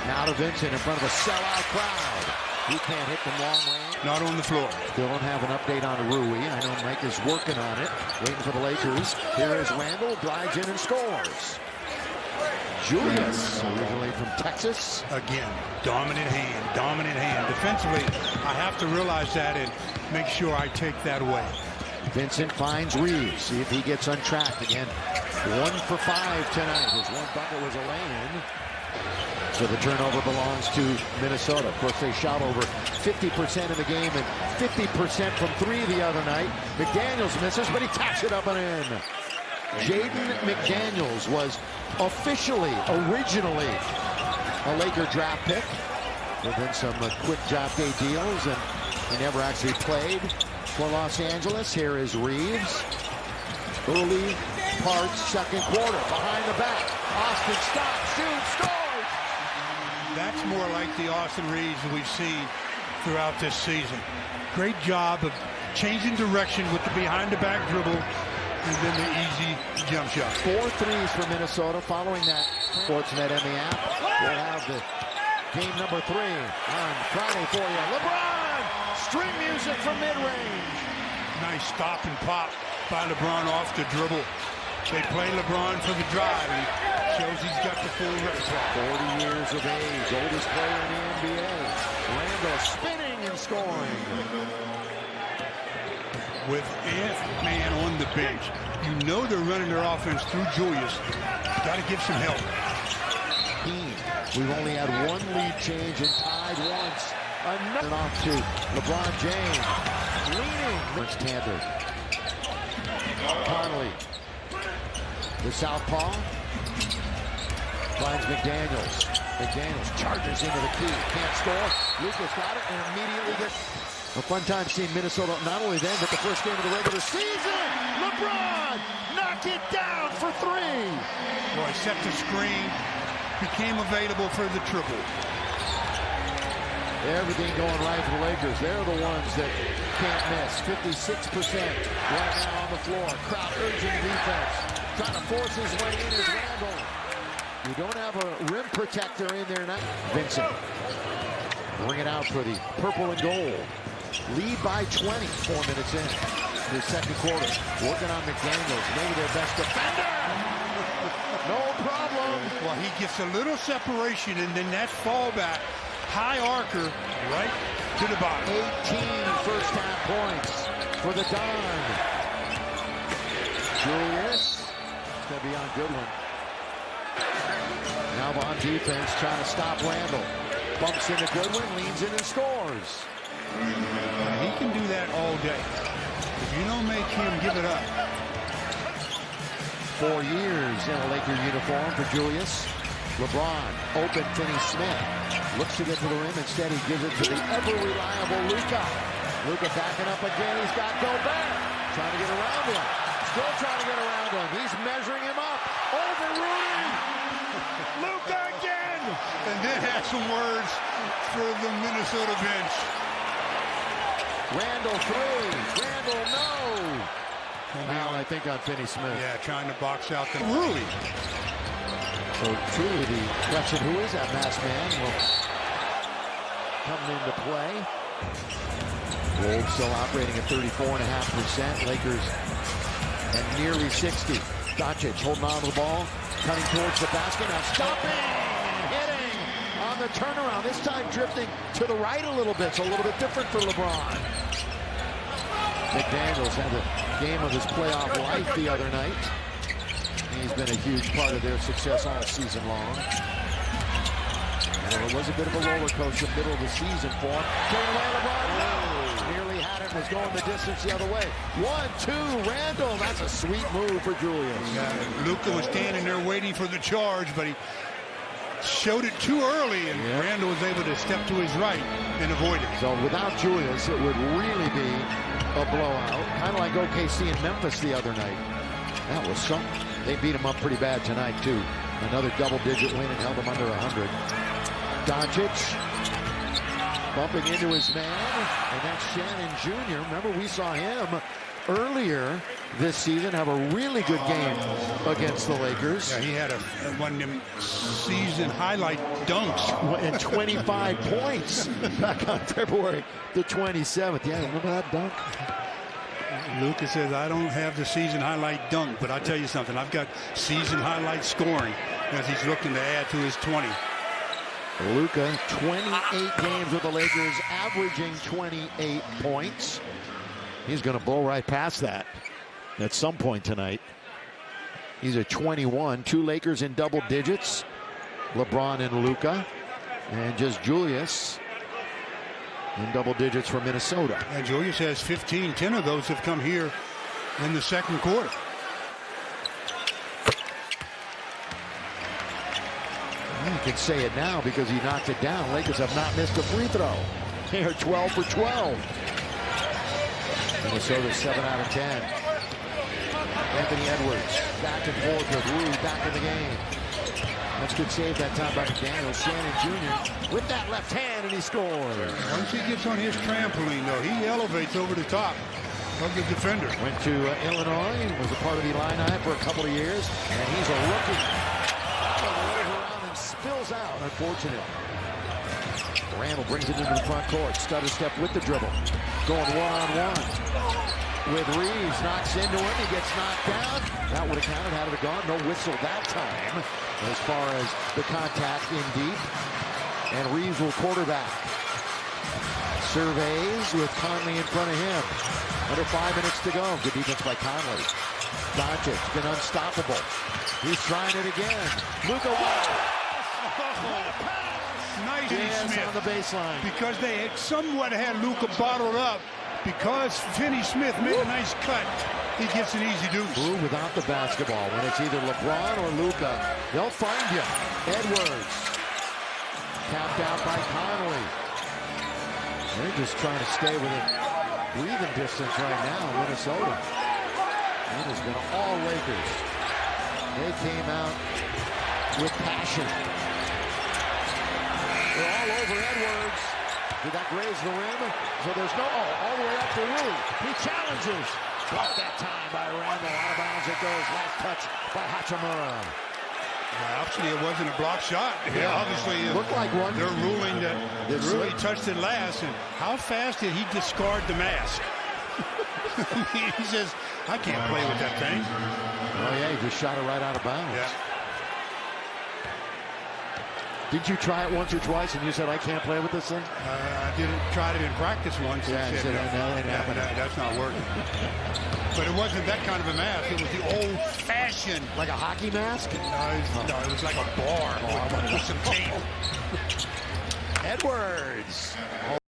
Now to Vincent in front of a sellout crowd. He can't hit them long range. Not on the floor. Still don't have an update on Rui. I know Mike is working on it, waiting for the Lakers. Here is Randall, drives in and scores. Julius, originally from Texas. Again, dominant hand. Defensively, I have to realize that and make sure I take that away. Vincent finds Reeves. See if he gets untracked again. 1 for 5 tonight. His one bucket was a lay-in. So the turnover belongs to Minnesota. Of course, they shot over 50% in the game and 50% from 3 the other night. McDaniels misses, but he taps it up and in. Jaden McDaniels was originally a Laker draft pick. There have been some quick draft day deals, and he never actually played for Los Angeles. Here is Reeves. Early parts, second quarter, behind the back. Austin stops, shoots, scores! That's more like the Austin Reeves we've seen throughout this season. Great job of changing direction with the behind-the-back dribble and then the easy jump shot. 4 threes for Minnesota following that. Sportsnet in the app. We'll have the game number 3 on Friday for you. LeBron! String music from mid-range. Nice stop and pop by LeBron off the dribble. They play LeBron for the drive, and shows he's got the full repertoire. 40 years of age, oldest player in the NBA. Randall spinning and scoring. With Ant-Man on the bench, you know they're running their offense through Julius. Got to give some help. We've only had 1 lead change and tied once. Another off to LeBron James. Leaning. It's Tanner. Connolly. The southpaw. Finds McDaniels. McDaniels charges into the key. Can't score. Lucas got it and immediately gets a fun time seeing Minnesota not only then, but the first game of the regular season. LeBron knocked it down for 3. Boy, set the screen. Became available for the triple. Everything going right for the Lakers. They're the ones that can't miss. 56% right now on the floor. Crowd urging defense. Trying to force his way in is Randall. You don't have a rim protector in there now. Vincent. Bring it out for the purple and gold. Lead by 20. 4 minutes in the second quarter. Working on McDaniels. Maybe their best defender. No problem. Well, he gets a little separation, and then that fallback, high arcer, right to the bottom. 18 first half points for the Don. Julius. It's going to be on Goodwin. Now on defense, trying to stop Randall. Bumps into Goodwin, leans in and scores. He can do that all day. If you don't make him give it up. 4 years in a Laker uniform for Julius. LeBron, open Finney-Smith. Looks to get to the rim. Instead, he gives it to the ever-reliable Luka. Luka backing up again. He's got Gobert. Trying to get around him. Still trying to get around him. He's measuring him up. Over Rudy. Luka again. And then had some words for the Minnesota bench. Randall 3. Randall, no. Now I think on Finney-Smith. Yeah, trying to box out the Rui. So truly the question, who is that masked man, will come into play. Wolves still operating at 34.5%. Lakers at nearly 60. Doncic holding on to the ball, cutting towards the basket. Now stopping, hitting on the turnaround. This time drifting to the right a little bit. So a little bit different for LeBron. McDaniels had the game of his playoff life the other night. He's been a huge part of their success all season long. Well, it was a bit of a roller coaster middle of the season for him. Taking away LeBron. No! Nearly had it. Was going the distance the other way. 1-2. Randall. That's a sweet move for Julius. Yeah, Luka was standing there waiting for the charge, but he showed it too early, and Randall was able to step to his right and avoid it. So without Julius, it would really be a blowout. Kind of like OKC in Memphis the other night. That was something. They beat him up pretty bad tonight, too. Another double-digit win and held him under 100. Doncic bumping into his man, and that's Shannon Jr. Remember, we saw him earlier this season have a really good game against the Lakers. Yeah, he had one of them season highlight dunks. And 25 points back on February the 27th. Yeah, remember that dunk? Lucas says, I don't have the season highlight dunk, but I'll tell you something. I've got season highlight scoring as he's looking to add to his 20. Luka, 28 games with the Lakers, averaging 28 points. He's going to blow right past that at some point tonight. He's at 21. 2 Lakers in double digits. LeBron and Luka. And just Julius in double digits for Minnesota. And Julius has 15. 10 of those have come here in the second quarter. You can say it now because he knocked it down. Lakers have not missed a free throw. They are 12 for 12. Minnesota 7 out of 10. Anthony Edwards back and forth with Rui back in the game. That's good save that time by McDaniel. Shannon Jr. with that left hand, and he scores. Once he gets on his trampoline, though, he elevates over the top of the defender. Went to Illinois and was a part of the Illini for a couple of years, and he's a rookie. Around and spills out, unfortunate. Randall brings it into the front court. Stutter step with the dribble. Going one-on-one with Reeves. Knocks into him. He gets knocked down. That would have counted had it gone. No whistle that time as far as the contact in deep. And Reeves will quarterback. Surveys with Conley in front of him. Under 5 minutes to go. Good defense by Conley. Doncic been unstoppable. He's trying it again. Luka Nice Smith on the baseline. Because they had somewhat had Luka bottled up. Because Finney Smith made a nice cut, he gets an easy deuce. Ooh, without the basketball, when it's either LeBron or Luka, they'll find you. Edwards, tapped out by Conley. They're just trying to stay within breathing distance right now, Minnesota. It has been all Lakers. They came out with passion. They're all over Edwards. Did that graze the rim? So there's no, all the way up to Rui. He challenges. Blocked that time by Randall. Out of bounds it goes. Last touch by Hachimura. Obviously, it wasn't a block shot. Yeah, obviously, looked like one. They're ruling that Rui touched it last. And how fast did he discard the mask? He says, I can't play with that thing. Oh, yeah, he just shot it right out of bounds. Yeah. Did you try it once or twice and you said, I can't play with this thing? I didn't try it in practice once. Yeah, said, that's not working. But it wasn't that kind of a mask. It was the old-fashioned. Like a hockey mask? No, it was like a bar with some tape. Edwards.